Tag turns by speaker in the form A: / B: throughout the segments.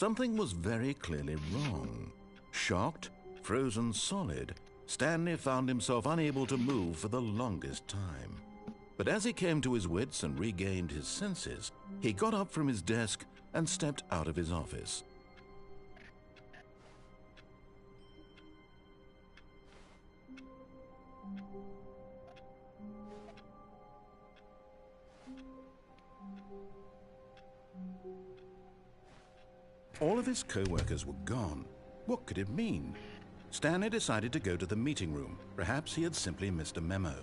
A: Something was very clearly wrong. Shocked, frozen solid, Stanley found himself unable to move for the longest time. But as he came to his wits and regained his senses, he got up from his desk and stepped out of his office. All of his co-workers were gone. What could it mean? Stanley decided to go to the meeting room. Perhaps he had simply missed a memo.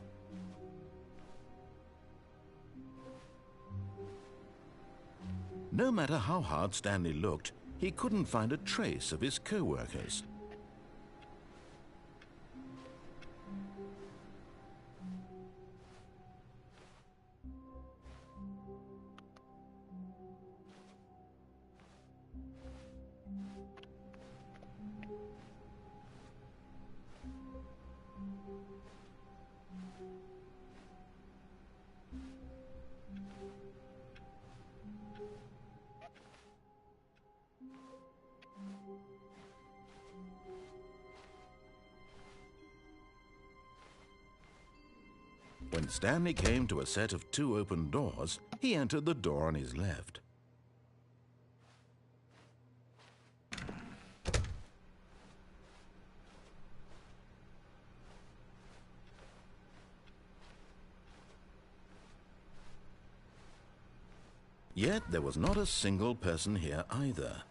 A: No matter how hard Stanley looked, he couldn't find a trace of his co-workers. When Stanley came to a set of 2 open doors, he entered the door on his left. Yet there was not a single person here either.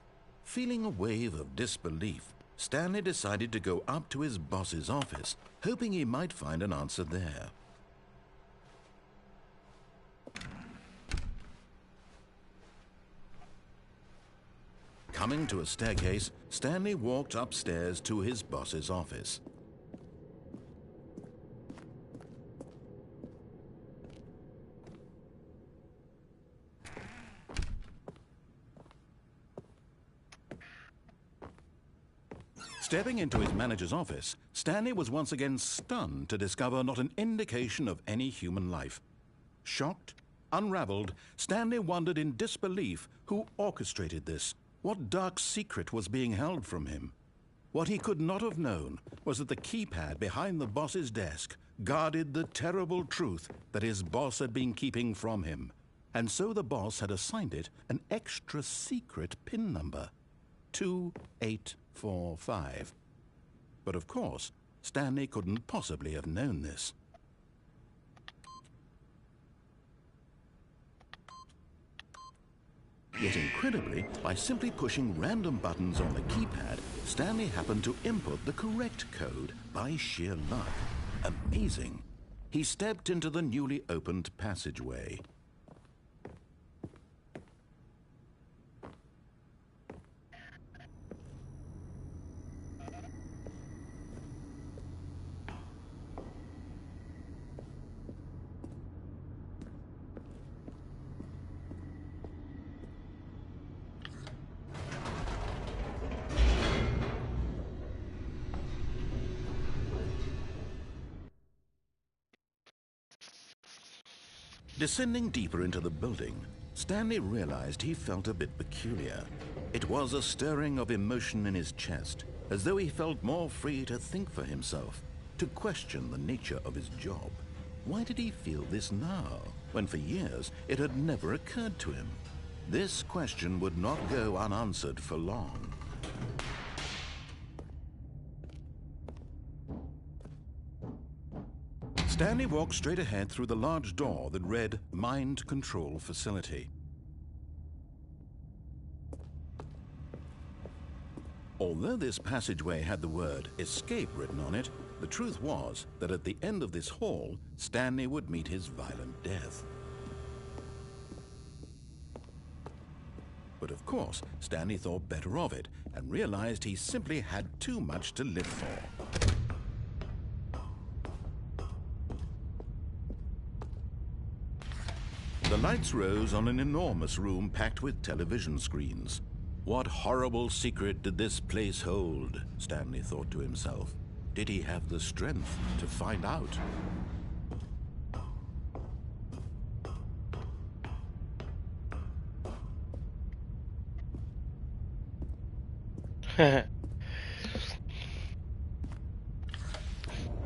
A: Feeling a wave of disbelief, Stanley decided to go up to his boss's office, hoping he might find an answer there. Coming to a staircase, Stanley walked upstairs to his boss's office. Stepping into his manager's office, Stanley was once again stunned to discover not an indication of any human life. Shocked, unraveled, Stanley wondered in disbelief who orchestrated this. What dark secret was being held from him? What he could not have known was that the keypad behind the boss's desk guarded the terrible truth that his boss had been keeping from him. And so the boss had assigned it an extra secret PIN number, 2845. But of course, Stanley couldn't possibly have known this. Yet incredibly, by simply pushing random buttons on the keypad, Stanley happened to input the correct code by sheer luck. Amazing. He stepped into the newly opened passageway. Descending deeper into the building, Stanley realized he felt a bit peculiar. It was a stirring of emotion in his chest, as though he felt more free to think for himself, to question the nature of his job. Why did he feel this now, when for years it had never occurred to him? This question would not go unanswered for long. Stanley walked straight ahead through the large door that read Mind Control Facility. Although this passageway had the word Escape written on it, the truth was that at the end of this hall, Stanley would meet his violent death. But of course, Stanley thought better of it and realized he simply had too much to live for. The lights rose on an enormous room packed with television screens. What horrible secret did this place hold? Stanley thought to himself. Did he have the strength to find out?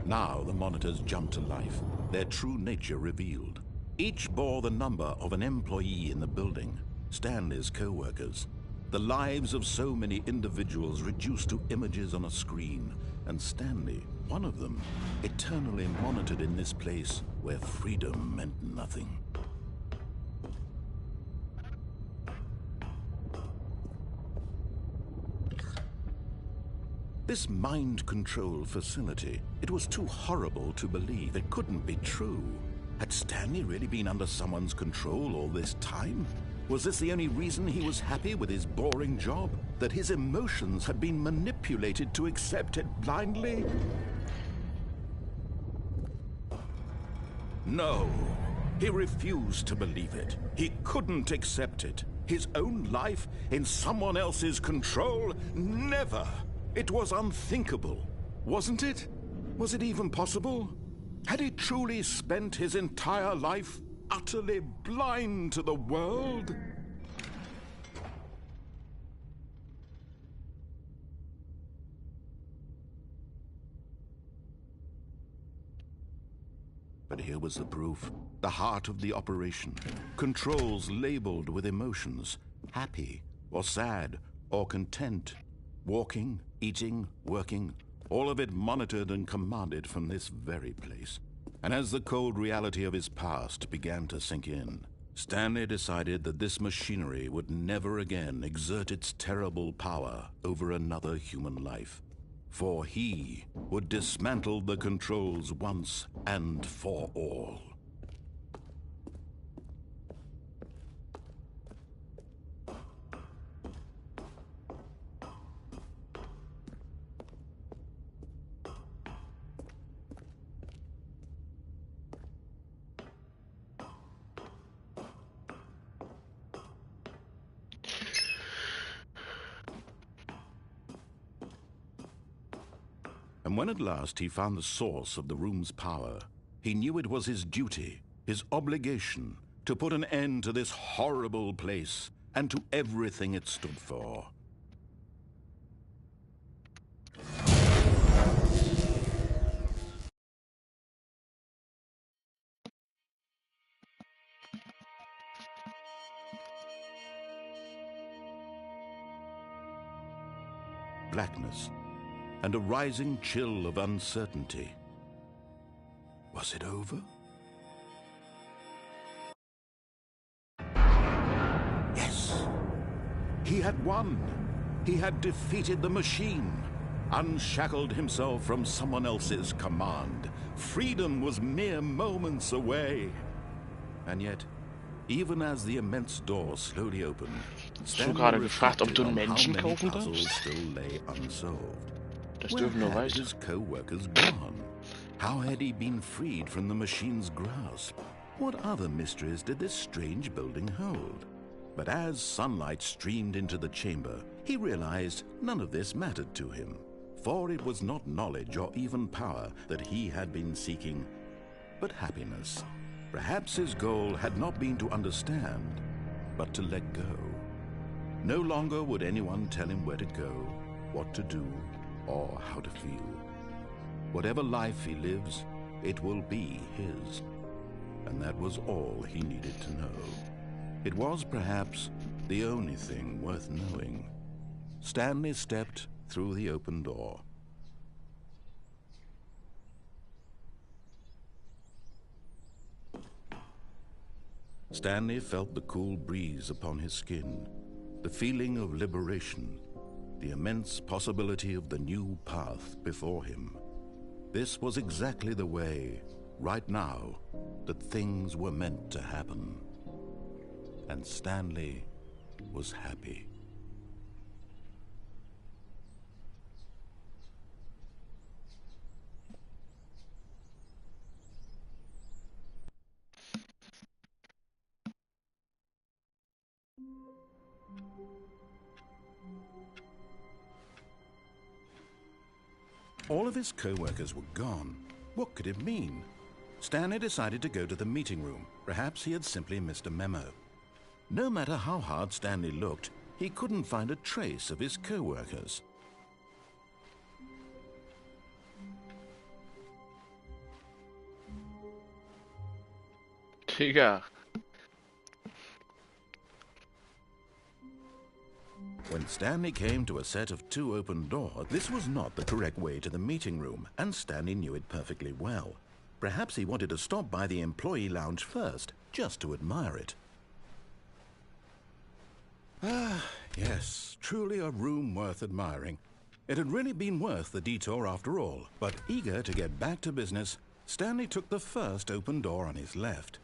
A: Now the monitors jumped to life, their true nature revealed. Each bore the number of an employee in the building, Stanley's co-workers. The lives of so many individuals reduced to images on a screen, and Stanley, one of them, eternally monitored in this place where freedom meant nothing. This mind control facility, it was too horrible to believe. It couldn't be true. Had Stanley really been under someone's control all this time? Was this the only reason he was happy with his boring job? That his emotions had been manipulated to accept it blindly? No, he refused to believe it. He couldn't accept it. His own life in someone else's control? Never! It was unthinkable, wasn't it? Was it even possible? Had he truly spent his entire life utterly blind to the world? But here was the proof. The heart of the operation. Controls labeled with emotions. Happy, or sad, or content. Walking, eating, working, all of it monitored and commanded from this very place. And as the cold reality of his past began to sink in, Stanley decided that this machinery would never again exert its terrible power over another human life. For he would dismantle the controls once and for all. And when at last he found the source of the room's power, he knew it was his duty, his obligation, to put an end to this horrible place and to everything it stood for. Blackness and a rising chill of uncertainty. Was it over? Yes. He had won. He had defeated the machine, unshackled himself from someone else's command. Freedom was mere moments away. And yet, even as the immense door slowly opened,
B: Stanley reflected on how many
A: puzzles still lay unsolved.
B: Where
A: had his co-workers gone? How had he been freed from the machine's grasp? What other mysteries did this strange building hold? But as sunlight streamed into the chamber, he realized none of this mattered to him. For it was not knowledge or even power that he had been seeking, but happiness. Perhaps his goal had not been to understand, but to let go. No longer would anyone tell him where to go, what to do, or how to feel. Whatever life he lives, it will be his. And that was all he needed to know. It was perhaps the only thing worth knowing. Stanley stepped through the open door. Stanley felt the cool breeze upon his skin, the feeling of liberation, the immense possibility of the new path before him. This was exactly the way, right now, that things were meant to happen. And Stanley was happy. All of his co-workers were gone. What could it mean? Stanley decided to go to the meeting room. Perhaps he had simply missed a memo. No matter how hard Stanley looked, he couldn't find a trace of his co-workers.
B: Digga.
A: When Stanley came to a set of 2 open doors, this was not the correct way to the meeting room, and Stanley knew it perfectly well. Perhaps he wanted to stop by the employee lounge first, just to admire it. Ah, yes, truly a room worth admiring. It had really been worth the detour after all, but eager to get back to business, Stanley took the first open door on his left.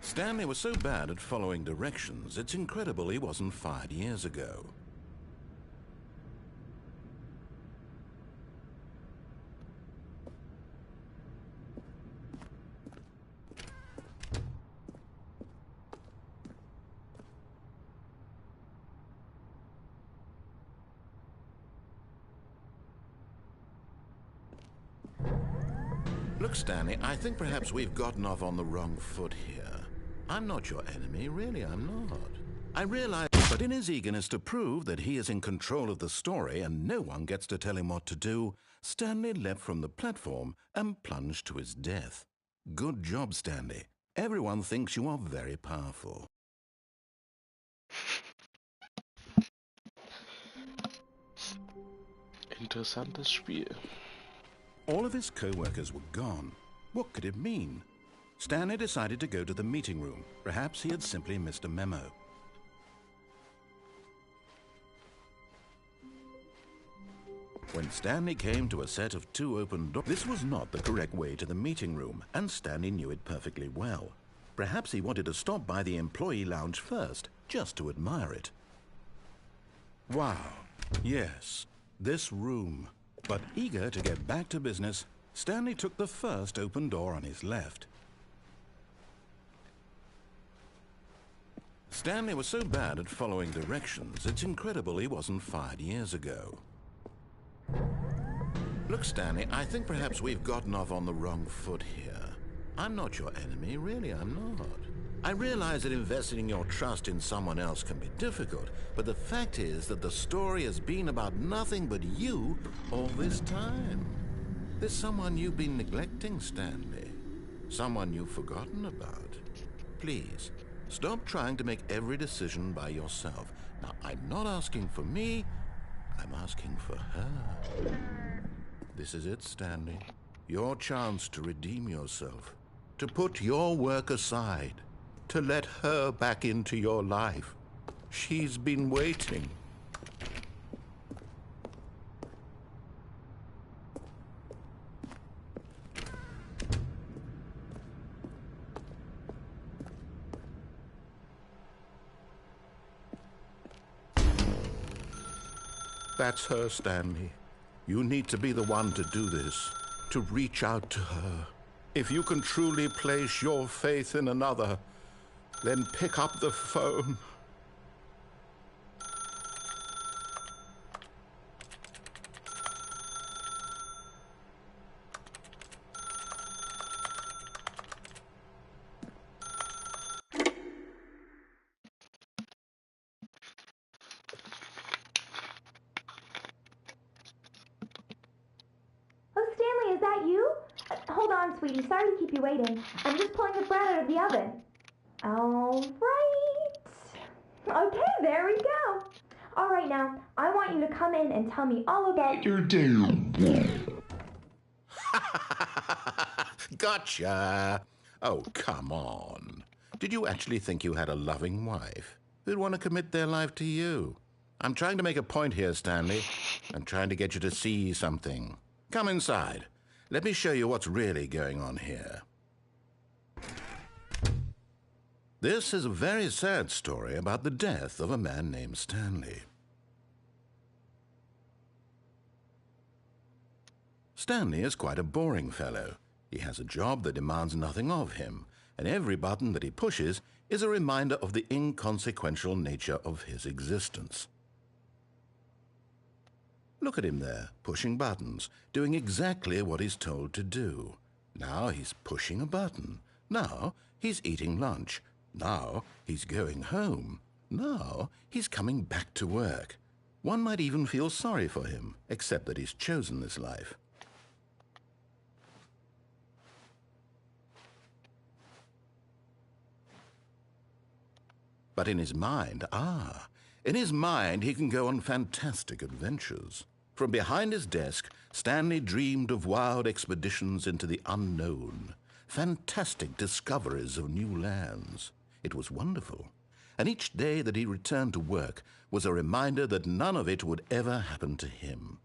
A: Stanley was so bad at following directions, it's incredible he wasn't fired years ago. Look, Stanley, I think perhaps we've gotten off on the wrong foot here. I'm not your enemy, really, I'm not. I realize, but in his eagerness to prove that he is in control of the story and no one gets to tell him what to do, Stanley leapt from the platform and plunged to his death. Good job, Stanley. Everyone thinks you are very powerful.
B: Interessantes Spiel.
A: All of his co-workers were gone. What could it mean? Stanley decided to go to the meeting room. Perhaps he had simply missed a memo. When Stanley came to a set of 2 open doors, this was not the correct way to the meeting room, and Stanley knew it perfectly well. Perhaps he wanted to stop by the employee lounge first, just to admire it. Wow, yes, this room. But eager to get back to business, Stanley took the first open door on his left. Stanley was so bad at following directions, it's incredible he wasn't fired years ago. Look, Stanley, I think perhaps we've gotten off on the wrong foot here. I'm not your enemy, really, I'm not. I realize that investing your trust in someone else can be difficult, but the fact is that the story has been about nothing but you all this time. There's someone you've been neglecting, Stanley. Someone you've forgotten about. Please, stop trying to make every decision by yourself. Now, I'm not asking for me, I'm asking for her. This is it, Stanley. Your chance to redeem yourself. To put your work aside. To let her back into your life. She's been waiting. That's her, Stanley. You need to be the one to do this, to reach out to her. If you can truly place your faith in another, then pick up the phone.
C: Is that you? Hold on, sweetie. Sorry to keep you waiting. I'm just pulling the bread out of the oven. All right. Okay, there we go. All right, now, I want you to come in and tell me all about your day.
A: Gotcha. Oh, come on. Did you actually think you had a loving wife who'd want to commit their life to you? I'm trying to make a point here, Stanley. I'm trying to get you to see something. Come inside. Let me show you what's really going on here. This is a very sad story about the death of a man named Stanley. Stanley is quite a boring fellow. He has a job that demands nothing of him, and every button that he pushes is a reminder of the inconsequential nature of his existence. Look at him there, pushing buttons, doing exactly what he's told to do. Now he's pushing a button. Now he's eating lunch. Now he's going home. Now he's coming back to work. One might even feel sorry for him, except that he's chosen this life. But in his mind, he can go on fantastic adventures. From behind his desk, Stanley dreamed of wild expeditions into the unknown, fantastic discoveries of new lands. It was wonderful, and each day that he returned to work was a reminder that none of it would ever happen to him.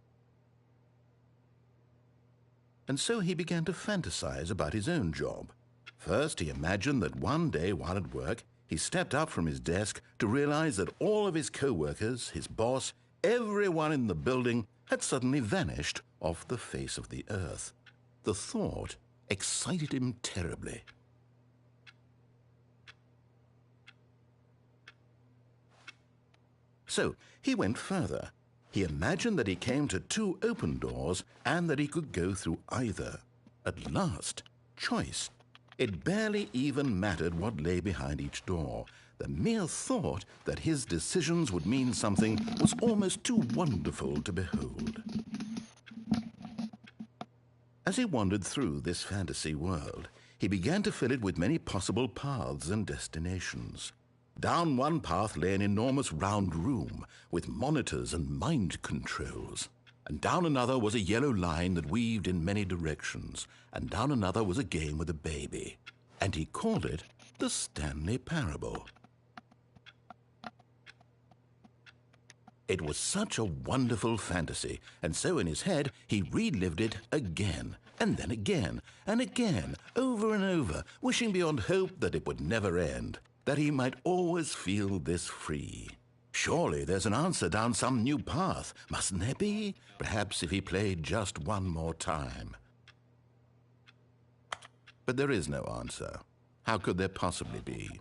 A: And so he began to fantasize about his own job. First, he imagined that one day while at work, he stepped up from his desk to realize that all of his co-workers, his boss, everyone in the building had suddenly vanished off the face of the earth. The thought excited him terribly. So he went further. He imagined that he came to 2 open doors and that he could go through either. At last, choice. It barely even mattered what lay behind each door. The mere thought that his decisions would mean something was almost too wonderful to behold. As he wandered through this fantasy world, he began to fill it with many possible paths and destinations. Down one path lay an enormous round room with monitors and mind controls. And down another was a yellow line that weaved in many directions. And down another was a game with a baby. And he called it the Stanley Parable. It was such a wonderful fantasy, and so in his head he relived it again, and then again, and again, over and over, wishing beyond hope that it would never end, that he might always feel this free. Surely there's an answer down some new path, mustn't there be? Perhaps if he played just one more time. But there is no answer. How could there possibly be?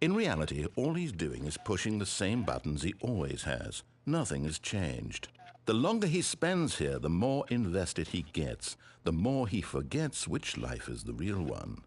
A: In reality, all he's doing is pushing the same buttons he always has. Nothing has changed. The longer he spends here, the more invested he gets, the more he forgets which life is the real one.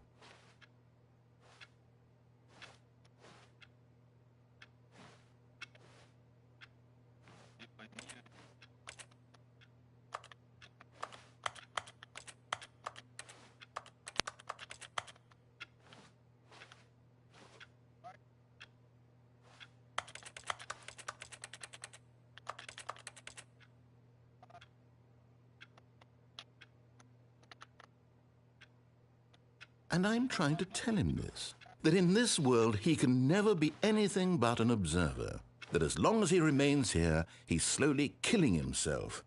A: And I'm trying to tell him this, that in this world he can never be anything but an observer, that as long as he remains here, he's slowly killing himself.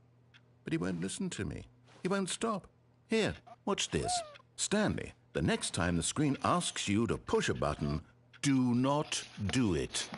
A: But he won't listen to me. He won't stop. Here, watch this. Stanley, the next time the screen asks you to push a button, do not do it.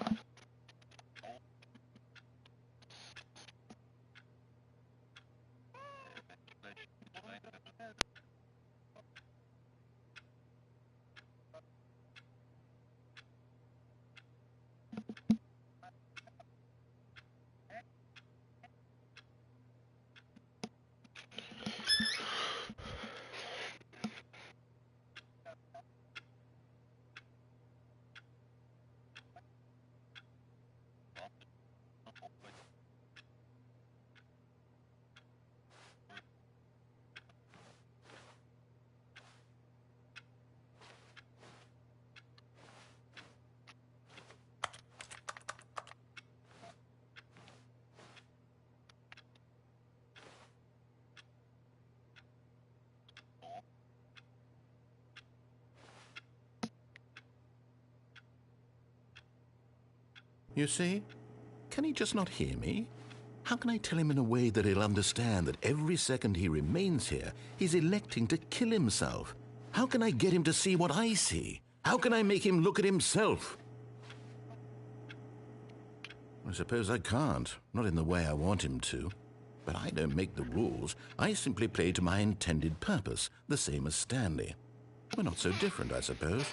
A: You see? Can he just not hear me? How can I tell him in a way that he'll understand that every second he remains here, he's electing to kill himself? How can I get him to see what I see? How can I make him look at himself? I suppose I can't, not in the way I want him to. But I don't make the rules. I simply play to my intended purpose, the same as Stanley. We're not so different, I suppose.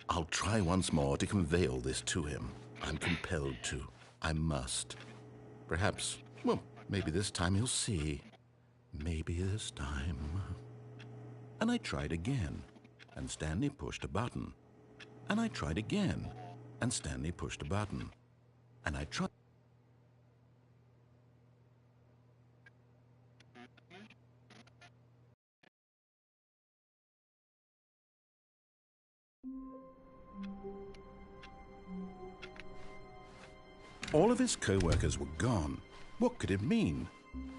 A: I'll try once more to convey all this to him. I'm compelled to. I must. Perhaps, well, maybe this time he'll see. Maybe this time. And I tried again, and Stanley pushed a button. And I tried again, and Stanley pushed a button. And I tried. All of his co-workers were gone. What could it mean?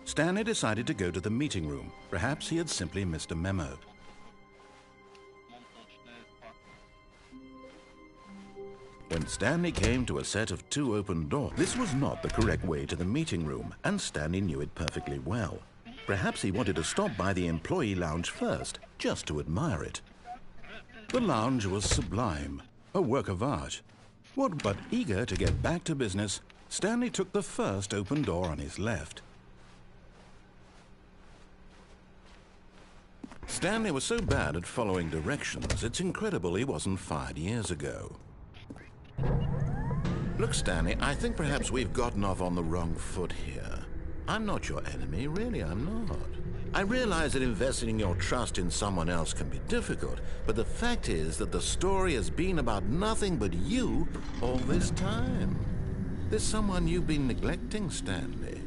A: Stanley decided to go to the meeting room. Perhaps he had simply missed a memo. When Stanley came to a set of 2 open doors, this was not the correct way to the meeting room, and Stanley knew it perfectly well. Perhaps he wanted to stop by the employee lounge first, just to admire it. The lounge was sublime, a work of art. But eager to get back to business, Stanley took the first open door on his left. Stanley was so bad at following directions, it's incredible he wasn't fired years ago. Look, Stanley, I think perhaps we've gotten off on the wrong foot here. I'm not your enemy, really, I'm not. I realize that investing your trust in someone else can be difficult, but the fact is that the story has been about nothing but you all this time. There's someone you've been neglecting, Stanley.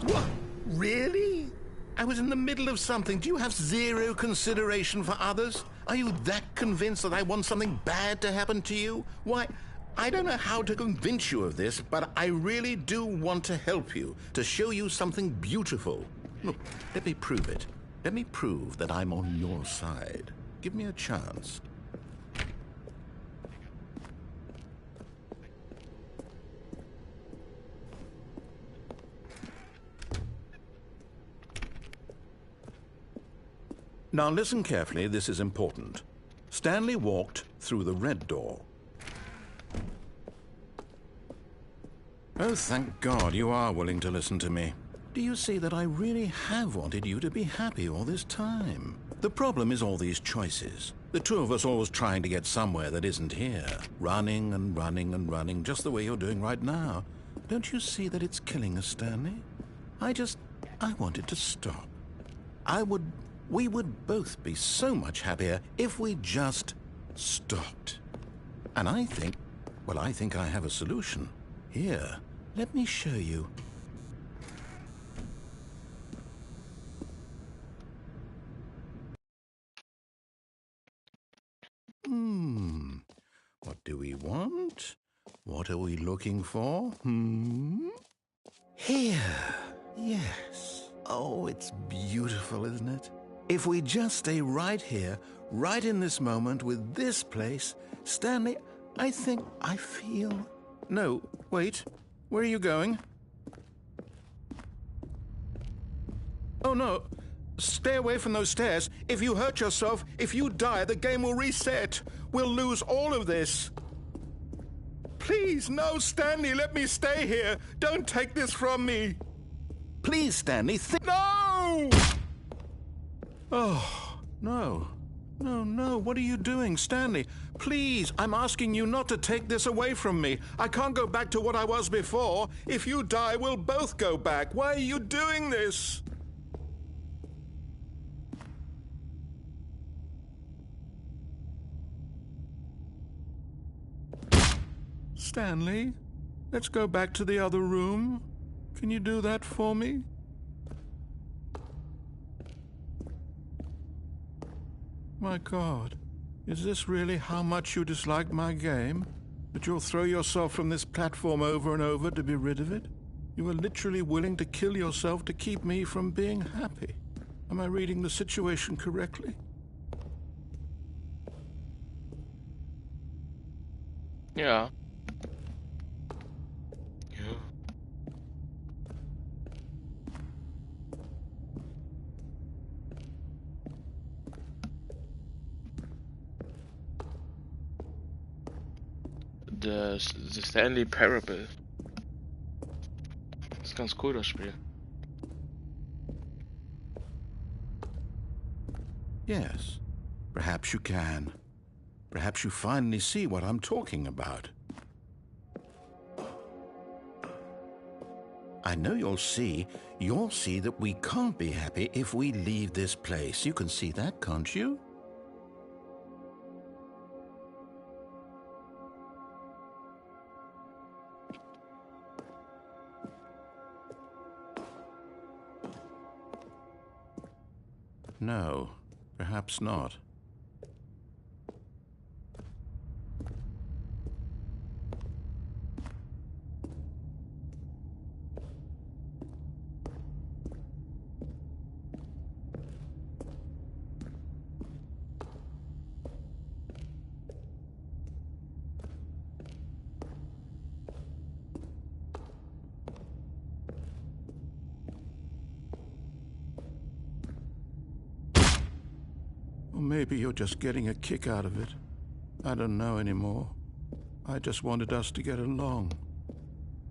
A: What? Really? I was in the middle of something. Do you have zero consideration for others? Are you that convinced that I want something bad to happen to you? Why, I don't know how to convince you of this, but I really do want to help you, to show you something beautiful. Look, let me prove it. Let me prove that I'm on your side. Give me a chance. Now listen carefully, this is important. Stanley walked through the red door. Oh, thank God you are willing to listen to me. Do you see that I really have wanted you to be happy all this time? The problem is all these choices. The two of us always trying to get somewhere that isn't here. Running and running and running, just the way you're doing right now. Don't you see that it's killing us, Stanley? I wanted to stop. We would both be so much happier if we just stopped. And I think I have a solution. Here, let me show you. What do we want? What are we looking for? Here. Yes. Oh, it's beautiful, isn't it? If we just stay right here, right in this moment with this place, Stanley, I feel... No, wait. Where are you going? Oh, no. Stay away from those stairs. If you hurt yourself, if you die, the game will reset. We'll lose all of this. Please, no, Stanley, let me stay here. Don't take this from me. Please, Stanley, No! Oh, no. No, what are you doing, Stanley? Please, I'm asking you not to take this away from me. I can't go back to what I was before. If you die, we'll both go back. Why are you doing this? Stanley, let's go back to the other room. Can you do that for me? My God, is this really how much you dislike my game? That you'll throw yourself from this platform over and over to be rid of it? You are literally willing to kill yourself to keep me from being happy. Am I reading the situation correctly?
B: Ja. The Stanley Parable. Das ist ganz cool, das Spiel.
A: Yes, perhaps you can. Perhaps you finally see what I'm talking about. I know you'll see that we can't be happy if we leave this place. You can see that, can't you? No, perhaps not. maybe you're just getting a kick out of it. I don't know anymore. I just wanted us to get along.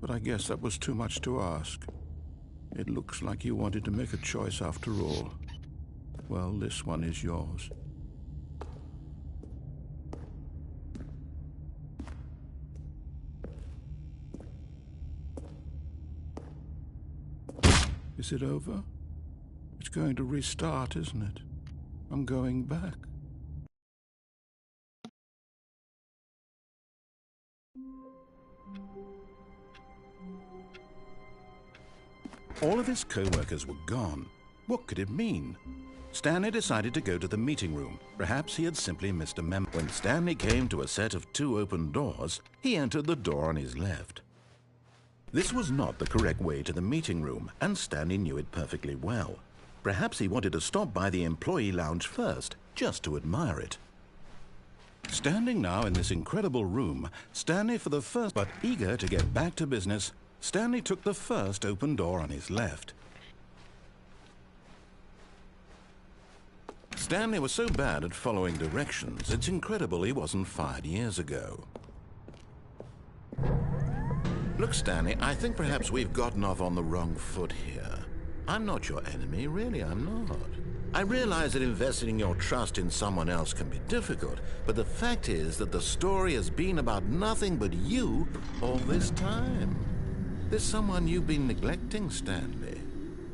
A: But I guess that was too much to ask. It looks like you wanted to make a choice after all. Well, this one is yours. Is it over? It's going to restart, isn't it? I'm going back. All of his co-workers were gone. What could it mean? Stanley decided to go to the meeting room. Perhaps he had simply missed a memo. When Stanley came to a set of 2 open doors, he entered the door on his left. This was not the correct way to the meeting room, and Stanley knew it perfectly well. Perhaps he wanted to stop by the employee lounge first, just to admire it. Standing now in this incredible room, Stanley for the first, but eager to get back to business, Stanley took the first open door on his left. Stanley was so bad at following directions, it's incredible he wasn't fired years ago. Look, Stanley, I think perhaps we've gotten off on the wrong foot here. I'm not your enemy, really, I'm not. I realize that investing your trust in someone else can be difficult, but the fact is that the story has been about nothing but you all this time. There's someone you've been neglecting, Stanley.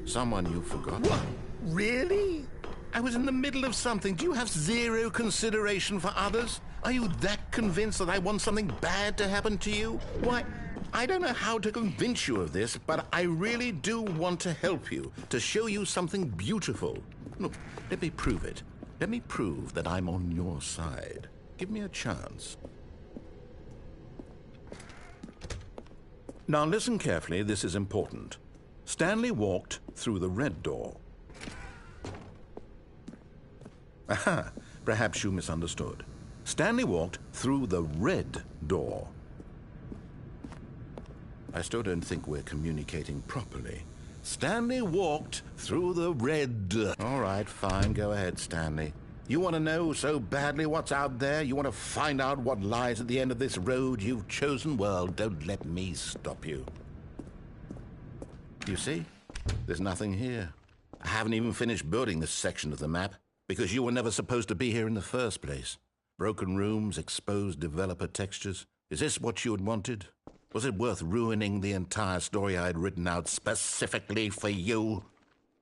A: Someone you've forgotten.
D: What? Really? I was in the middle of something. Do you have zero consideration for others? Are you that convinced that I want something bad to happen to you? Why, I don't know how to convince you of this, but I really do want to help you, to show you something beautiful. Look, let me prove it. Let me prove that I'm on your side. Give me a chance. Now listen carefully, this is important. Stanley walked through the red door. Aha, perhaps you misunderstood. Stanley walked through the red door. I still don't think we're communicating properly. Stanley walked through the red... All right, fine, go ahead, Stanley. You want to know so badly what's out there? You want to find out what lies at the end of this road you've chosen? Well, don't let me stop you. You see? There's nothing here. I haven't even finished building this section of the map, because you were never supposed to be here in the first place. Broken rooms, exposed developer textures. Is this what you had wanted? Was it worth ruining the entire story I had written out specifically for you?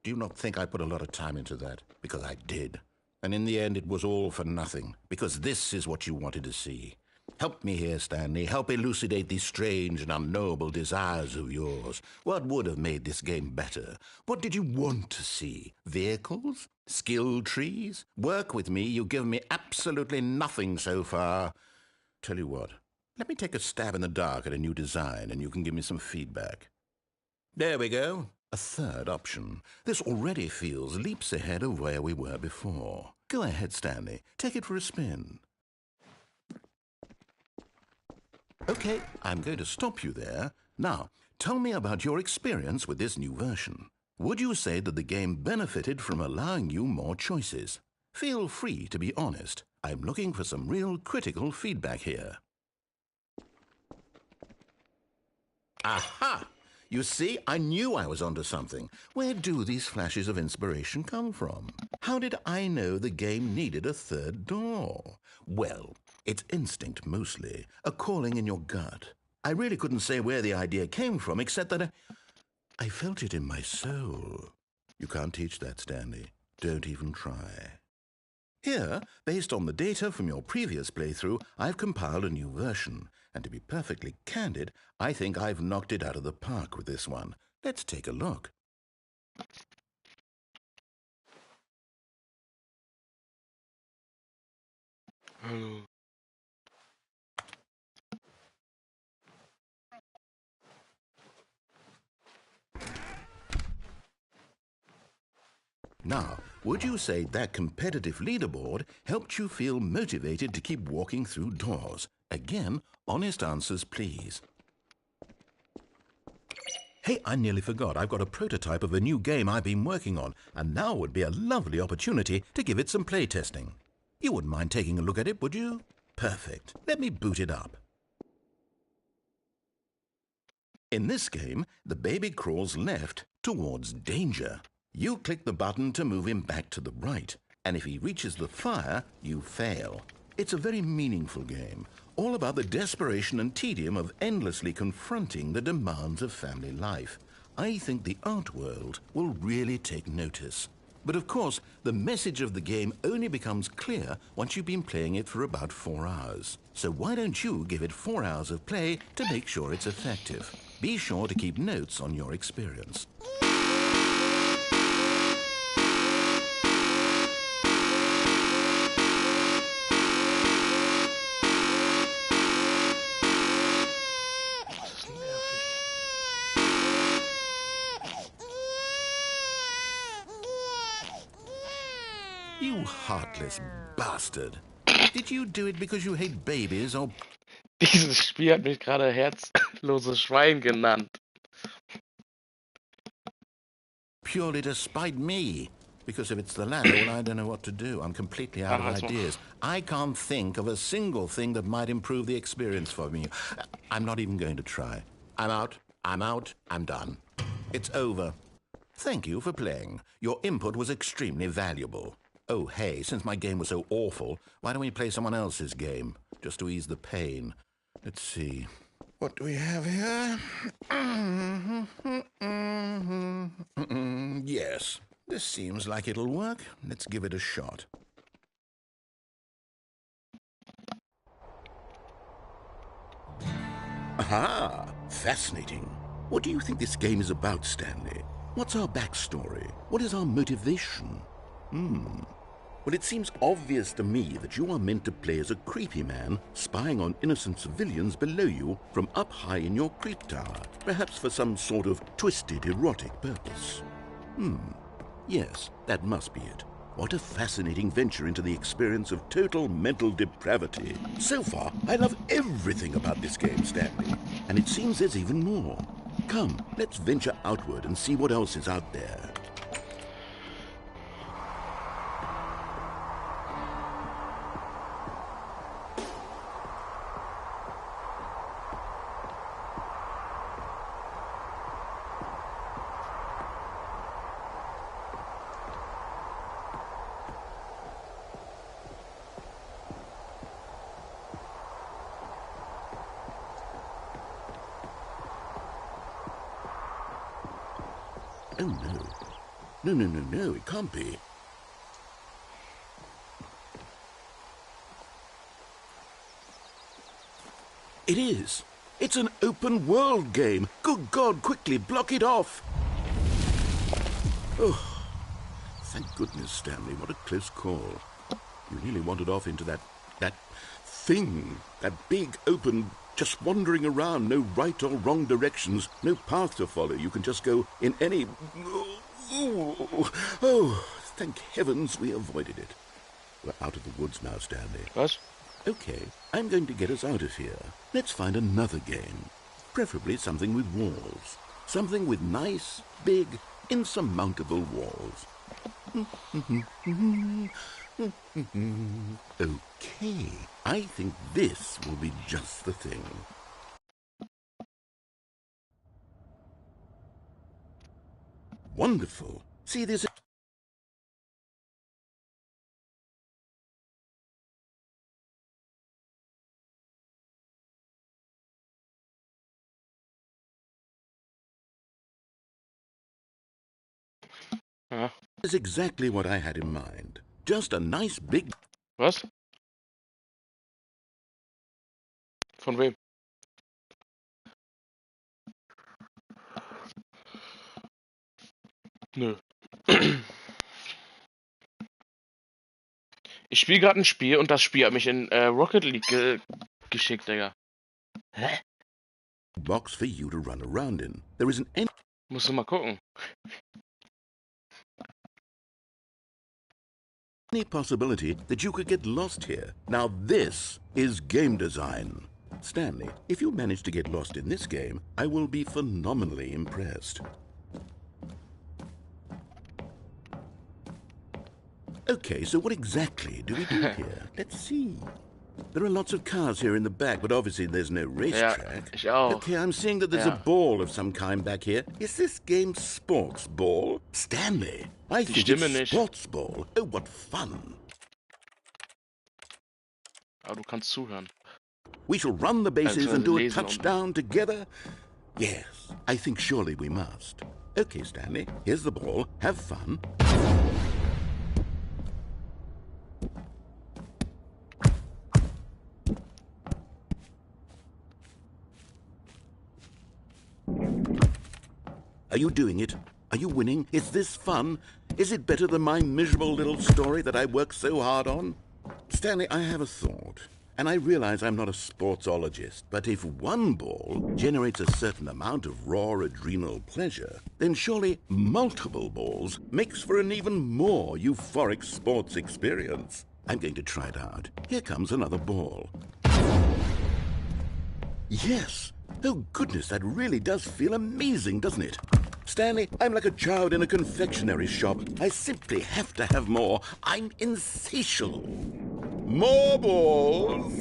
D: Do you not think I put a lot of time into that? Because I did. And in the end, it was all for nothing, because this is what you wanted to see. Help me here, Stanley. Help elucidate these strange and unknowable desires of yours. What would have made this game better? What did you want to see? Vehicles? Skill trees? Work with me. You've given me absolutely nothing so far. Tell you what, let me take a stab in the dark at a new design, and you can give me some feedback. There we go. A third option. This already feels leaps ahead of where we were before. Go ahead, Stanley. Take it for a spin. Okay, I'm going to stop you there. Now, tell me about your experience with this new version. Would you say that the game benefited from allowing you more choices? Feel free to be honest. I'm looking for some real critical feedback here. Aha! You see, I knew I was onto something. Where do these flashes of inspiration come from? How did I know the game needed a third door? Well, it's instinct mostly, a calling in your gut. I really couldn't say where the idea came from, except that I felt it in my soul. You can't teach that, Stanley. Don't even try. Here, based on the data from your previous playthrough, I've compiled a new version. And to be perfectly candid, I think I've knocked it out of the park with this one. Let's take a look. Now, would you say that competitive leaderboard helped you feel motivated to keep walking through doors? Again, honest answers, please. Hey, I nearly forgot. I've got a prototype of a new game I've been working on, and now would be a lovely opportunity to give it some playtesting. You wouldn't mind taking a look at it, would you? Perfect. Let me boot it up. In this game, the baby crawls left towards danger. You click the button to move him back to the right, and if he reaches the fire, you fail. It's a very meaningful game, all about the desperation and tedium of endlessly confronting the demands of family life. I think the art world will really take notice. But of course, the message of the game only becomes clear once you've been playing it for about 4 hours. So why don't you give it 4 hours of play to make sure it's effective? Be sure to keep notes on your experience. You heartless bastard. Did you do it because you hate babies or...
B: Dieses Spiel hat mich gerade herzloses Schwein genannt.
D: purely to spite me? Because if it's the latter, well, I don't know what to do. I'm completely out of ideas. I can't think of a single thing that might improve the experience for me. I'm not even going to try. I'm out. I'm done. It's over. Thank you for playing. Your input was extremely valuable. Oh, hey, since my game was so awful, why don't we play someone else's game, just to ease the pain? Let's see. What do we have here? Yes, this seems like it'll work. Let's give it a shot. Aha! Fascinating. What do you think this game is about, Stanley? What's our backstory? What is our motivation? Well, it seems obvious to me that you are meant to play as a creepy man spying on innocent civilians below you from up high in your creep tower, perhaps for some sort of twisted erotic purpose. Yes, that must be it. What a fascinating venture into the experience of total mental depravity. So far, I love everything about this game, Stanley. And it seems there's even more. Come, let's venture outward and see what else is out there. Oh, no. No, it can't be. It is. It's an open world game. Good God, quickly, block it off. Oh, thank goodness, Stanley. What a close call. You nearly wandered off into that thing. That big, open, just wandering around. No right or wrong directions. No path to follow. You can just go in any... Oh, thank heavens we avoided it. We're out of the woods now, Stanley.
B: Was?
D: Okay, I'm going to get us out of here. Let's find another game. Preferably something with walls. Something with nice, big, insurmountable walls. Okay, I think this will be just the thing. Wonderful. See this...
B: Ja.
D: is exactly what I had in mind. Just a nice big...
B: Was? Von wem? Nö. Ich spiele gerade ein Spiel und das Spiel hat mich in Rocket League geschickt, Digga. Hä?
D: box for you to run around in. There isn't any...
B: Musst du mal gucken.
D: any possibility that you could get lost here. Now this is game design. Stanley, if you manage to get lost in this game, I will be phenomenally impressed. Okay, so what exactly do we do here? Let's see. There are lots of cars here in the back, but obviously there's no
B: Ja,
D: racetrack.
B: ich auch.
D: Okay, I'm seeing that there's a ball of some kind back here. Is this game sports ball? Stanley, I
B: Die
D: think
B: Stimme
D: it's
B: nicht.
D: sports ball. Oh, what fun.
B: Aber du kannst zuhören.
D: We shall run the bases and do a
B: lesen
D: touchdown together? Yes, I think surely we must. Okay, Stanley, here's the ball. Have fun. Are you doing it? Are you winning? Is this fun? Is it better than my miserable little story that I worked so hard on? Stanley, I have a thought. And I realize I'm not a sportsologist, but if one ball generates a certain amount of raw adrenal pleasure, then surely multiple balls makes for an even more euphoric sports experience. I'm going to try it out. Here comes another ball. Yes! Oh goodness, that really does feel amazing, doesn't it? Stanley, I'm like a child in a confectionery shop. I simply have to have more. I'm insatiable. More balls!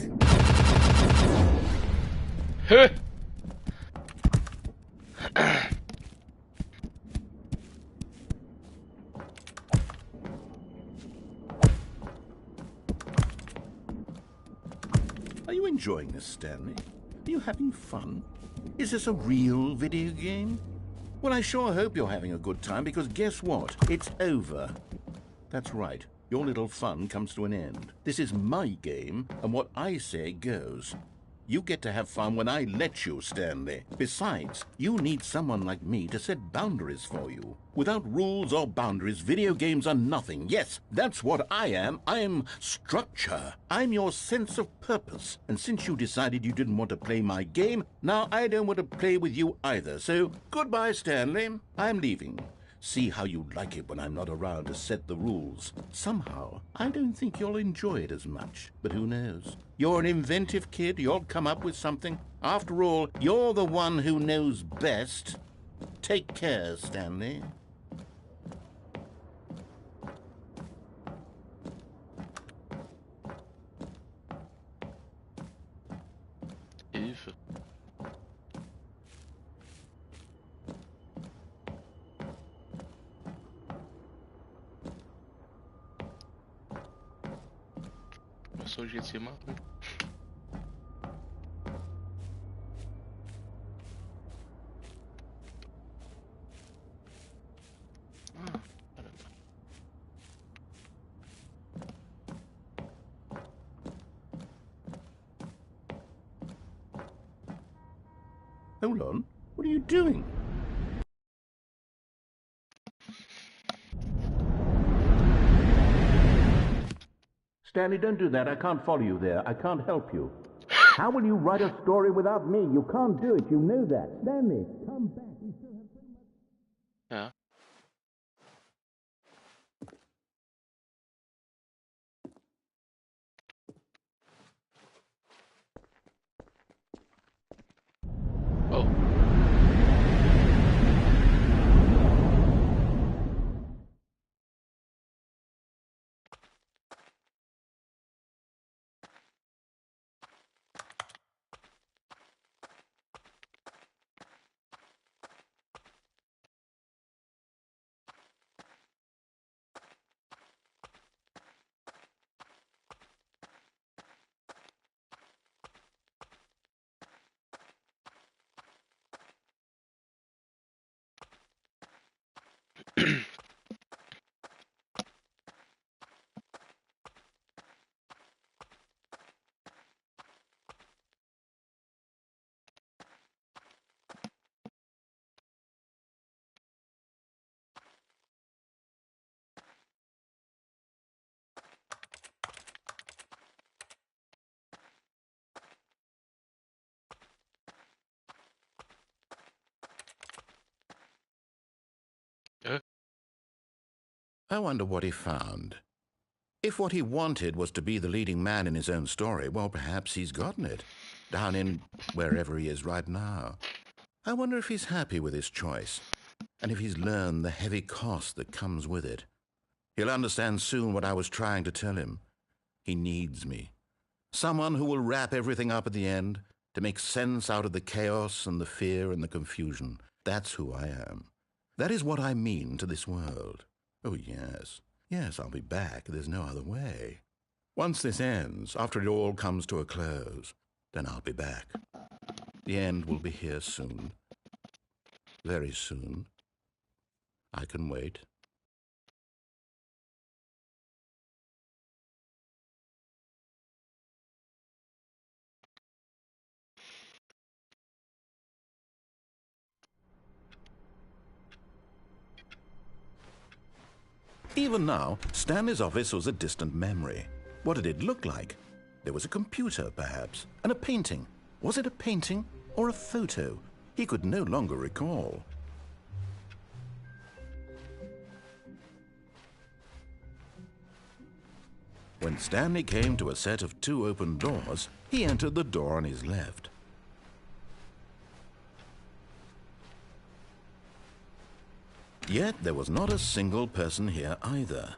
B: Hä?
D: Are you enjoying this, Stanley? Are you having fun? Is this a real video game? Well, I sure hope you're having a good time, because guess what? It's over. That's right. Your little fun comes to an end. This is my game, and what I say goes. You get to have fun when I let you, Stanley. Besides, you need someone like me to set boundaries for you. Without rules or boundaries, video games are nothing. Yes, that's what I am. I'm structure. I'm your sense of purpose. And since you decided you didn't want to play my game, now I don't want to play with you either. So, goodbye, Stanley. I'm leaving. See how you like it when I'm not around to set the rules. Somehow, I don't think you'll enjoy it as much. But who knows? You're an inventive kid. You'll come up with something. After all, you're the one who knows best. Take care, Stanley.
B: Hilfe. Was soll ich jetzt hier machen? Ah, warte mal.
D: Hold on. What are you doing? Stanley, don't do that. I can't follow you there. I can't help you. How will you write a story without me? You can't do it. You know that. Stanley, come back. We still have so much.
B: Ja. Oh.
D: I wonder what he found. If what he wanted was to be the leading man in his own story, well, perhaps he's gotten it, down in wherever he is right now. I wonder if he's happy with his choice, and if he's learned the heavy cost that comes with it. He'll understand soon what I was trying to tell him. He needs me. Someone who will wrap everything up at the end, to make sense out of the chaos and the fear and the confusion. That's who I am. That is what I mean to this world. Oh, yes. Yes, I'll be back. There's no other way. Once this ends, after it all comes to a close, then I'll be back. The end will be here soon. Very soon. I can wait. Even now, Stanley's office was a distant memory. What did it look like? There was a computer, perhaps, and a painting. Was it a painting or a photo? He could no longer recall. When Stanley came to a set of 2 open doors, he entered the door on his left. Yet there was not a single person here either.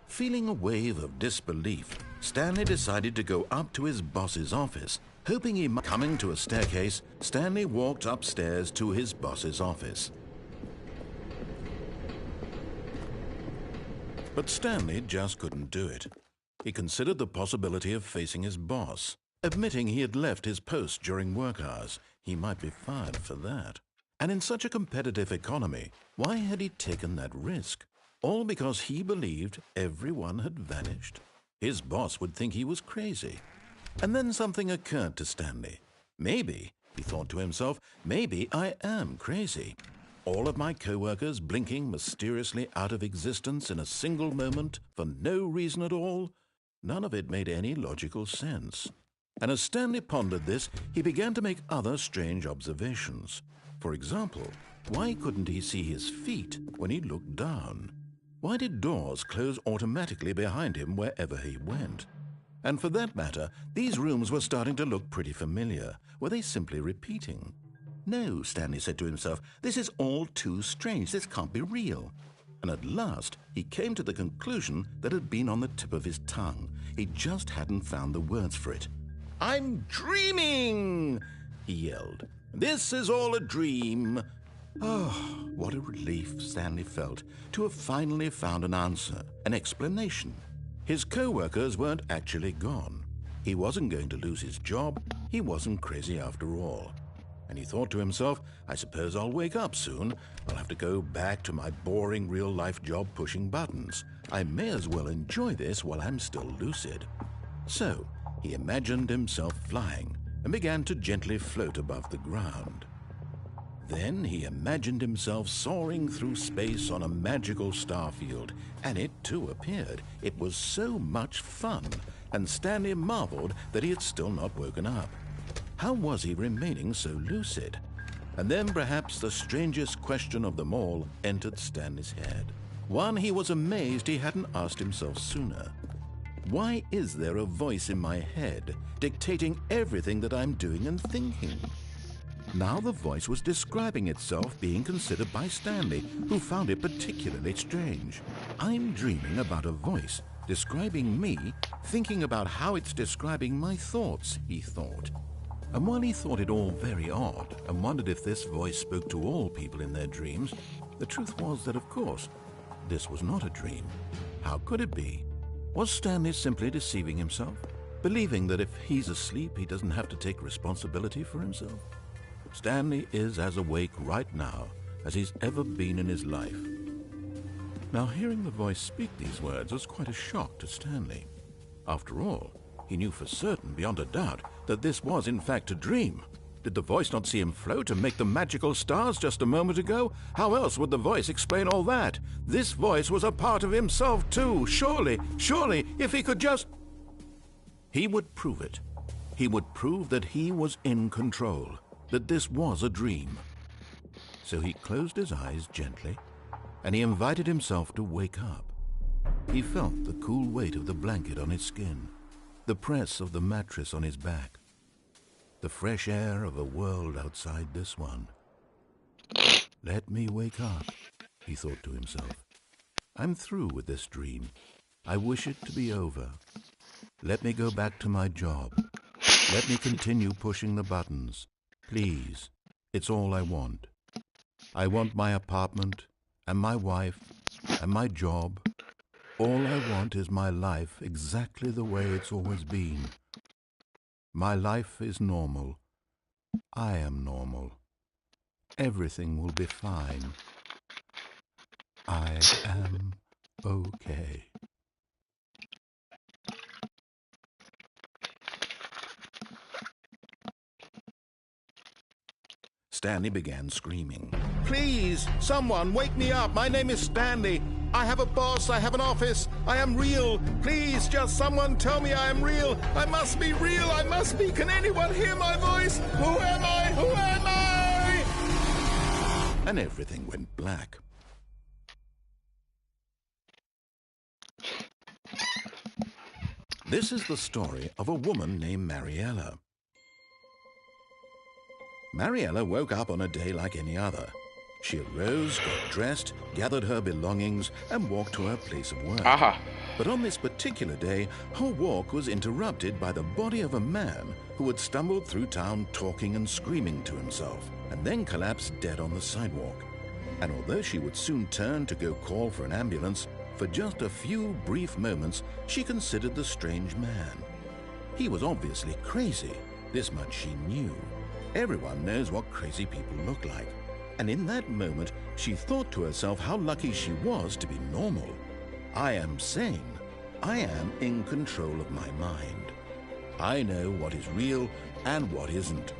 D: Feeling a wave of disbelief, Stanley decided to go up to his boss's office, hoping he might. Coming to a staircase, Stanley walked upstairs to his boss's office. But Stanley just couldn't do it. He considered the possibility of facing his boss, admitting he had left his post during work hours. He might be fired for that. And in such a competitive economy, why had he taken that risk? All because he believed everyone had vanished? His boss would think he was crazy. And then something occurred to Stanley. Maybe, he thought to himself, maybe I am crazy. All of my co-workers blinking mysteriously out of existence in a single moment for no reason at all? None of it made any logical sense. And as Stanley pondered this, he began to make other strange observations. For example, why couldn't he see his feet when he looked down? Why did doors close automatically behind him wherever he went? And for that matter, these rooms were starting to look pretty familiar. Were they simply repeating? No, Stanley said to himself, this is all too strange. This can't be real. And at last, he came to the conclusion that had been on the tip of his tongue. He just hadn't found the words for it. "I'm dreaming!" he yelled. "This is all a dream." Oh, what a relief Stanley felt to have finally found an answer, an explanation. His co-workers weren't actually gone. He wasn't going to lose his job. He wasn't crazy after all. And he thought to himself, I suppose I'll wake up soon. I'll have to go back to my boring real-life job pushing buttons. I may as well enjoy this while I'm still lucid. So, he imagined himself flying and began to gently float above the ground. Then he imagined himself soaring through space on a magical starfield, and it too appeared. It was so much fun, and Stanley marveled that he had still not woken up. How was he remaining so lucid? And then perhaps the strangest question of them all entered Stanley's head. One he was amazed he hadn't asked himself sooner. Why is there a voice in my head dictating everything that I'm doing and thinking? Now the voice was describing itself being considered by Stanley, who found it particularly strange. I'm dreaming about a voice describing me, thinking about how it's describing my thoughts, he thought. And while he thought it all very odd and wondered if this voice spoke to all people in their dreams, the truth was that, of course, this was not a dream. How could it be? Was Stanley simply deceiving himself, believing that if he's asleep, he doesn't have to take responsibility for himself? Stanley is as awake right now as he's ever been in his life. Now, hearing the voice speak these words was quite a shock to Stanley. After all, he knew for certain, beyond a doubt, that this was in fact a dream. Did the voice not see him float and make the magical stars just a moment ago? How else would the voice explain all that? This voice was a part of himself too. Surely, if he could just... He would prove it. He would prove that he was in control, that this was a dream. So he closed his eyes gently, and he invited himself to wake up. He felt the cool weight of the blanket on his skin, the press of the mattress on his back, the fresh air of a world outside this one. Let me wake up, he thought to himself.
A: I'm through with this dream. I wish it to be over. Let me go back to my job. Let me continue pushing the buttons. Please, it's all I want. I want my apartment, and my wife, and my job. All I want is my life exactly the way it's always been. My life is normal. I am normal. Everything will be fine. I am okay. Stanley began screaming. Please, someone, wake me up. My name is Stanley. I have a boss. I have an office. I am real. Please, just someone tell me I am real. I must be real. I must be. Can anyone hear my voice? Who am I? Who am I? And everything went black. This is the story of a woman named Mariella. Mariella woke up on a day like any other. She arose, got dressed, gathered her belongings, and walked to her place of work.
B: Aha.
A: But on this particular day, her walk was interrupted by the body of a man who had stumbled through town talking and screaming to himself, and then collapsed dead on the sidewalk. And although she would soon turn to go call for an ambulance, for just a few brief moments she considered the strange man. He was obviously crazy. This much she knew. Everyone knows what crazy people look like. And in that moment, she thought to herself how lucky she was to be normal. I am sane. I am in control of my mind. I know what is real and what isn't.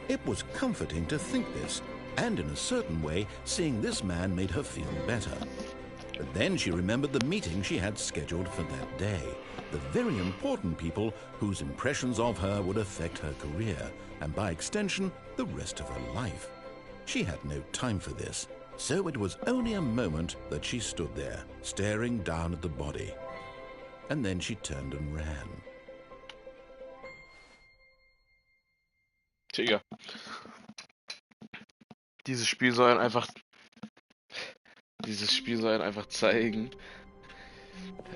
A: It was comforting to think this, and in a certain way, seeing this man made her feel better. But then she remembered the meeting she had scheduled for that day, the very important people whose impressions of her would affect her career, and by extension, the rest of her life. She had no time for this, so it was only a moment that she stood there, staring down at the body. And then she turned and ran.
B: Digga. Dieses Spiel soll einfach zeigen,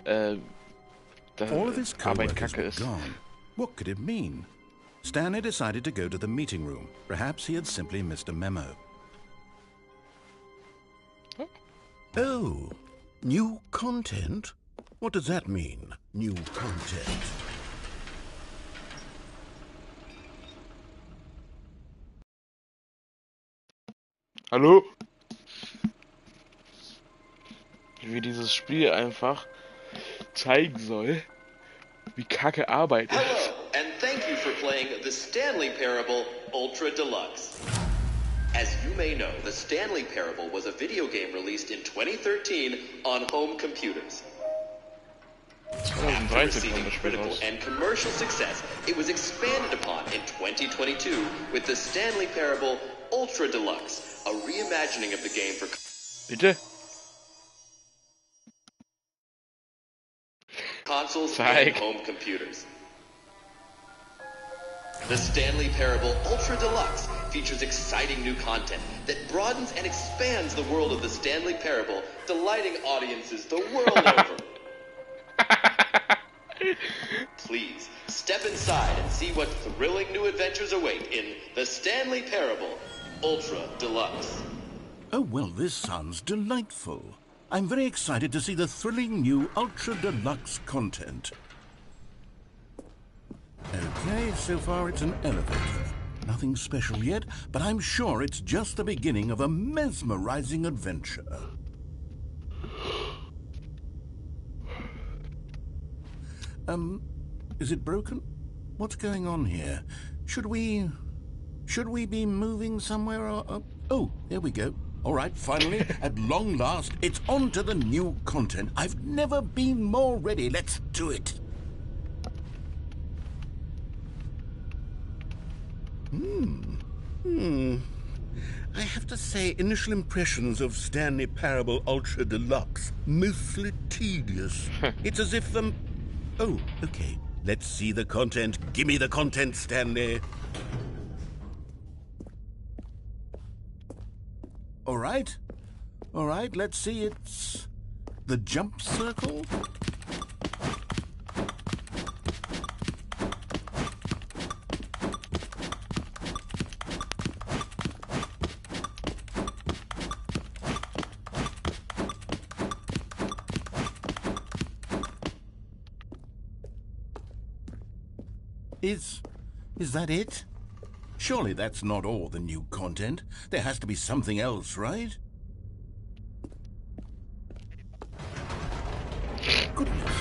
B: dass
A: All of his
B: Arbeit
A: co-workers
B: Kacke
A: were
B: ist.
A: gone. What could it mean? Stanley decided to go to the meeting room. Perhaps he had simply missed a memo. Oh, new content? What does that mean, new content?
B: Hallo? Wie dieses Spiel einfach zeigen soll, wie kacke Arbeit ist.
E: Hello, and thank you for playing the Stanley Parable Ultra Deluxe. As you may know, the Stanley Parable was a video game released in 2013 on home computers. After
B: 2013
E: receiving
B: kam das Spiel
E: critical
B: raus.
E: and commercial success, it was expanded upon in 2022 with the Stanley Parable Ultra Deluxe, a reimagining of the game for
B: Bitte?
E: consoles
B: Zeig.
E: and home computers. The Stanley Parable Ultra Deluxe features exciting new content that broadens and expands the world of the Stanley Parable, delighting audiences the world over. Please, step inside and see what thrilling new adventures await in the Stanley Parable Ultra Deluxe.
A: Oh, well, this sounds delightful. I'm very excited to see the thrilling new Ultra Deluxe content. Okay, so far it's an elevator. Nothing special yet, but I'm sure it's just the beginning of a mesmerizing adventure. Is it broken? What's going on here? Should we be moving somewhere or... Oh, there we go. All right, finally, at long last, it's on to the new content. I've never been more ready. Let's do it. I have to say, initial impressions of Stanley Parable Ultra Deluxe, mostly tedious. It's as if Oh, okay. Let's see the content. Give me the content, Stanley. All right, let's see.
D: The jump circle? Is that it? Surely that's not all the new content. There has to be something else, right? Goodness.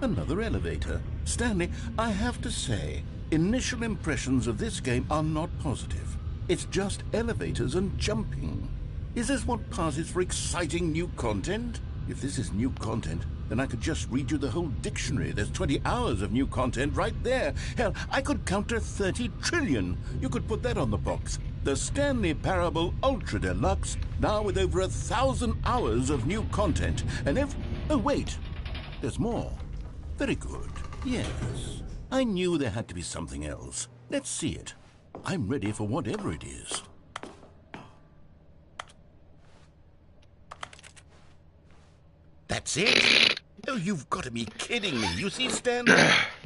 D: Another elevator. Stanley, I have to say, initial impressions of this game are not positive. It's just elevators and jumping. Is this what passes for exciting new content? If this is new content, then I could just read you the whole dictionary. There's 20 hours of new content right there. Hell, I could count to 30 trillion. You could put that on the box. The Stanley Parable Ultra Deluxe, now with over 1,000 hours of new content. And if... Oh, wait. There's more. Very good. Yes. I knew there had to be something else. Let's see it. I'm ready for whatever it is. That's it? Oh, you've got to be kidding me. You see, Stanley,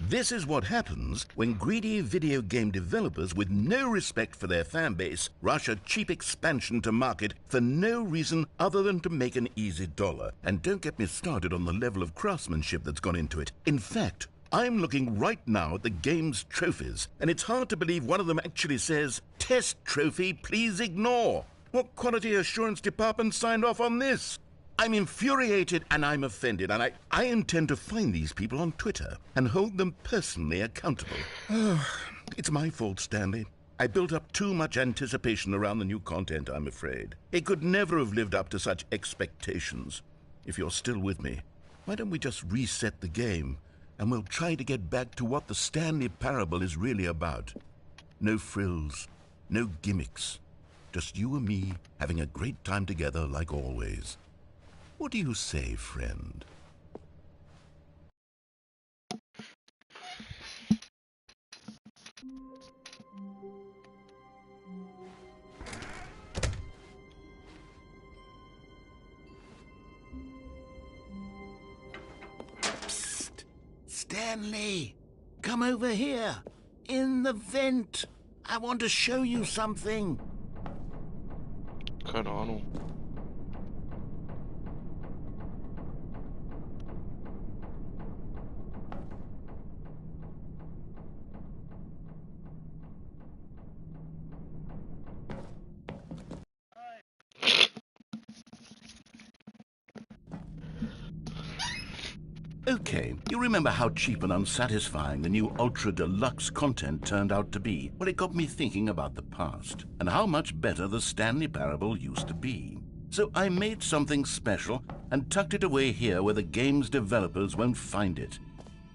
D: this is what happens when greedy video game developers with no respect for their fan base rush a cheap expansion to market for no reason other than to make an easy dollar. And don't get me started on the level of craftsmanship that's gone into it. In fact, I'm looking right now at the game's trophies, and it's hard to believe one of them actually says, "Test trophy, please ignore." What quality assurance department signed off on this? I'm infuriated and I'm offended, and I intend to find these people on Twitter and hold them personally accountable. It's my fault, Stanley. I built up too much anticipation around the new content, I'm afraid. It could never have lived up to such expectations. If you're still with me, why don't we just reset the game, and we'll try to get back to what the Stanley Parable is really about. No frills, no gimmicks. Just you and me having a great time together like always. What do you say, friend? Psst! Stanley! Come over here! In the vent! I want to show you something!
B: Keine Ahnung.
D: Okay, you remember how cheap and unsatisfying the new Ultra Deluxe content turned out to be? Well, it got me thinking about the past and how much better the Stanley Parable used to be. So I made something special and tucked it away here where the game's developers won't find it.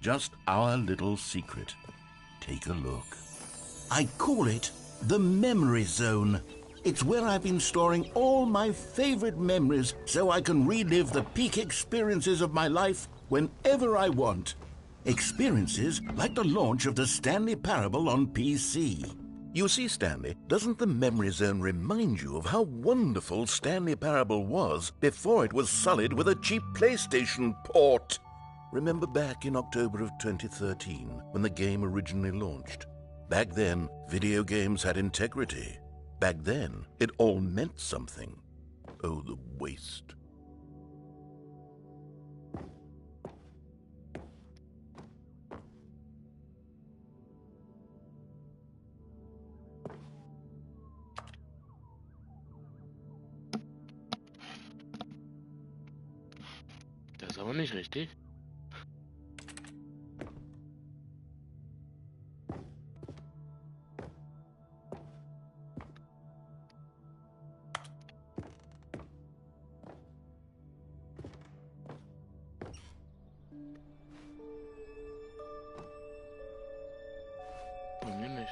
D: Just our little secret. Take a look. I call it the Memory Zone. It's where I've been storing all my favorite memories so I can relive the peak experiences of my life whenever I want. Experiences like the launch of the Stanley Parable on PC. You see, Stanley, doesn't the Memory Zone remind you of how wonderful Stanley Parable was before it was sullied with a cheap PlayStation port? Remember back in October of 2013 when the game originally launched? Back then, video games had integrity. Back then, it all meant something. Oh, the waste.
B: Das ist aber nicht richtig. Bei mir nicht.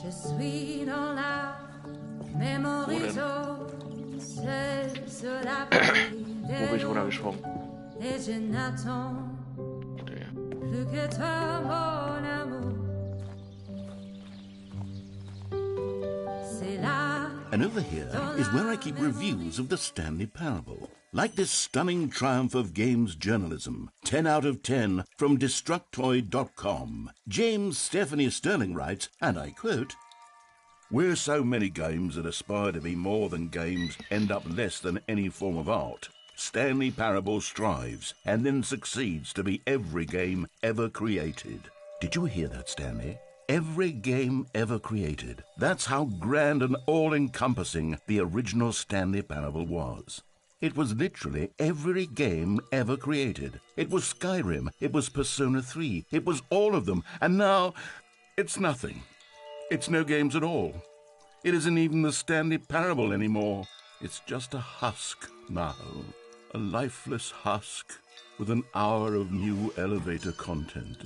F: Je suis dans la mémoire zone, c'est cela prise
B: Wo bin ich runtergesprungen?
F: Et je n'attends
B: Der.
F: plus que toi, mon amour. C'est là.
D: And over here is where I keep reviews of the Stanley Parable. Like this stunning triumph of games journalism, 10 out of 10 from Destructoid.com. James Stephanie Sterling writes, and I quote, "Where so many games that aspire to be more than games end up less than any form of art, Stanley Parable strives and then succeeds to be every game ever created." Did you hear that, Stanley? Every game ever created. That's how grand and all-encompassing the original Stanley Parable was. It was literally every game ever created. It was Skyrim, it was Persona 3, it was all of them, and now it's nothing. It's no games at all. It isn't even the Stanley Parable anymore. It's just a husk now, a lifeless husk with an hour of new elevator content.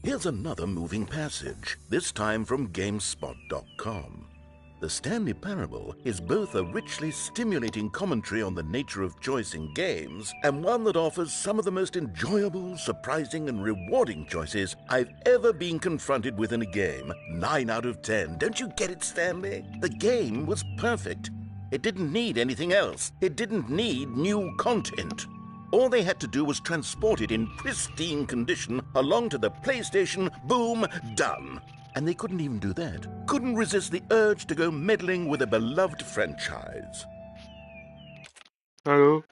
D: Here's another moving passage, this time from GameSpot.com. The Stanley Parable is both a richly stimulating commentary on the nature of choice in games and one that offers some of the most enjoyable, surprising, and rewarding choices I've ever been confronted with in a game. 9 out of 10. Don't you get it, Stanley? The game was perfect. It didn't need anything else. It didn't need new content. All they had to do was transport it in pristine condition along to the PlayStation. Boom, done. And they couldn't even do that. Couldn't resist the urge to go meddling with a beloved franchise.
B: Hallo?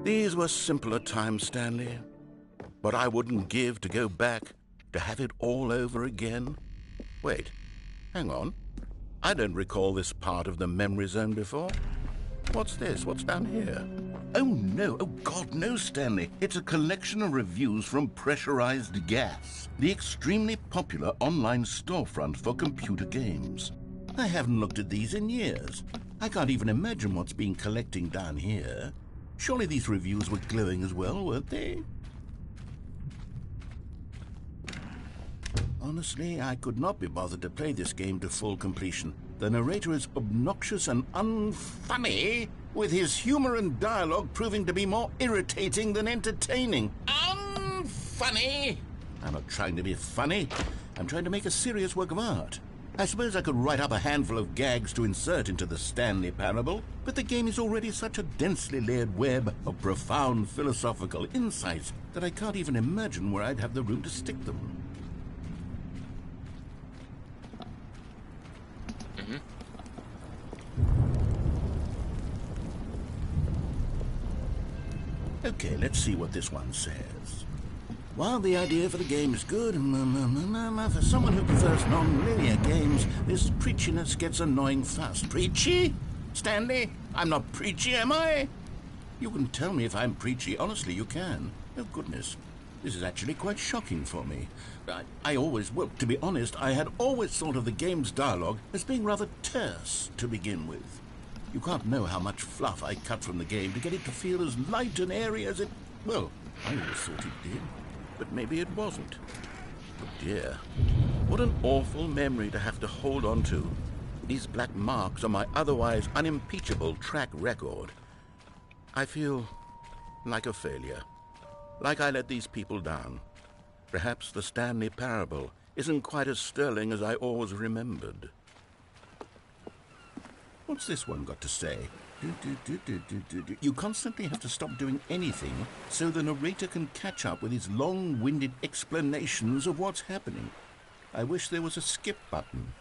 D: These were simpler times, Stanley. But I wouldn't give to go back, to have it all over again. Wait, hang on. I don't recall this part of the memory zone before. What's this? What's down here? Oh, no. Oh, God, no, Stanley. It's a collection of reviews from Pressurized Gas, the extremely popular online storefront for computer games. I haven't looked at these in years. I can't even imagine what's been collecting down here. Surely these reviews were glowing as well, weren't they? Honestly, I could not be bothered to play this game to full completion. The narrator is obnoxious and unfunny, with his humor and dialogue proving to be more irritating than entertaining. Unfunny! I'm not trying to be funny. I'm trying to make a serious work of art. I suppose I could write up a handful of gags to insert into the Stanley Parable, but the game is already such a densely layered web of profound philosophical insights that I can't even imagine where I'd have the room to stick them. Okay, let's see what this one says. While the idea for the game is good, for someone who prefers non-linear games, this preachiness gets annoying fast. Preachy? Stanley? I'm not preachy, am I? You can tell me if I'm preachy. Honestly, you can. Oh, goodness. This is actually quite shocking for me. Well, to be honest, I had always thought of the game's dialogue as being rather terse to begin with. You can't know how much fluff I cut from the game to get it to feel as light and airy as it... Well, I always thought it did. But maybe it wasn't. Oh dear, what an awful memory to have to hold on to. These black marks on my otherwise unimpeachable track record. I feel like a failure. Like I let these people down. Perhaps the Stanley parable isn't quite as sterling as I always remembered. What's this one got to say? You constantly have to stop doing anything so the narrator can catch up with his long-winded explanations of what's happening. I wish there was a skip button.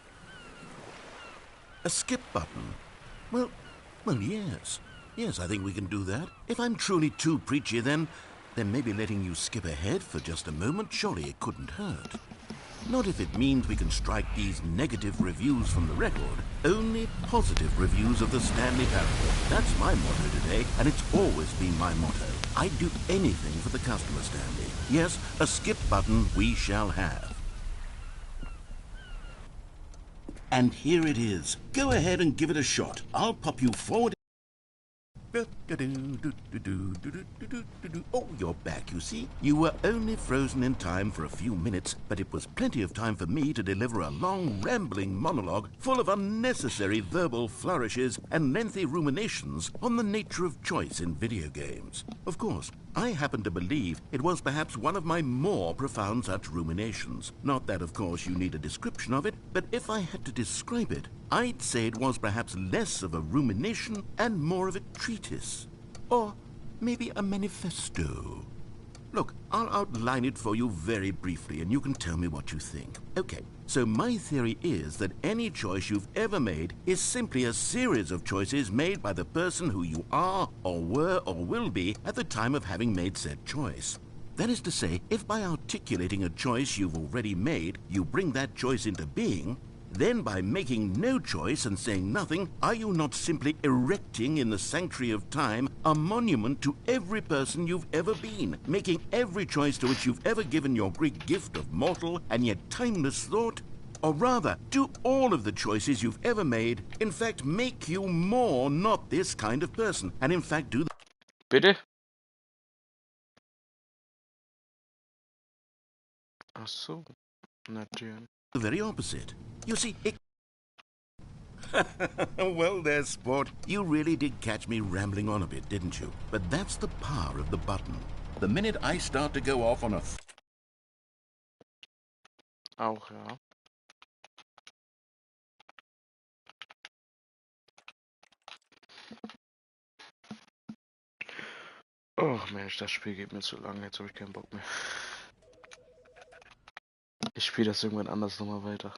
D: A skip button? Well, yes. Yes, I think we can do that. If I'm truly too preachy, then maybe letting you skip ahead for just a moment, surely it couldn't hurt. Not if it means we can strike these negative reviews from the record. Only positive reviews of the Stanley parable. That's my motto today, and it's always been my motto. I'd do anything for the customer, Stanley. Yes, a skip button we shall have. And here it is. Go ahead and give it a shot. I'll pop you forward. Oh, you're back, you see. You were only frozen in time for a few minutes, but it was plenty of time for me to deliver a long, rambling monologue full of unnecessary verbal flourishes and lengthy ruminations on the nature of choice in video games. Of course, I happen to believe it was perhaps one of my more profound such ruminations. Not that, of course, you need a description of it, but if I had to describe it, I'd say it was perhaps less of a rumination and more of a treatise. Or maybe a manifesto. Look, I'll outline it for you very briefly, and you can tell me what you think. Okay, so my theory is that any choice you've ever made is simply a series of choices made by the person who you are, or were, or will be at the time of having made said choice. That is to say, if by articulating a choice you've already made, you bring that choice into being, then by making no choice and saying nothing, are you not simply erecting in the sanctuary of time a monument to every person you've ever been, making every choice to which you've ever given your Greek gift of mortal and yet timeless thought? Or rather, do all of the choices you've ever made, in fact, make you more not this kind of person, and in fact do
B: Bitte? Ach so, natürlich.
D: the very opposite? You see, it... Well, there's sport. You really did catch me rambling on a bit, didn't you? But that's the power of the button. The minute I start to go off on a...
B: Auch, ja. Oh Mensch, das Spiel geht mir zu lang, jetzt habe ich keinen Bock mehr. Ich spiele das irgendwann anders nochmal weiter.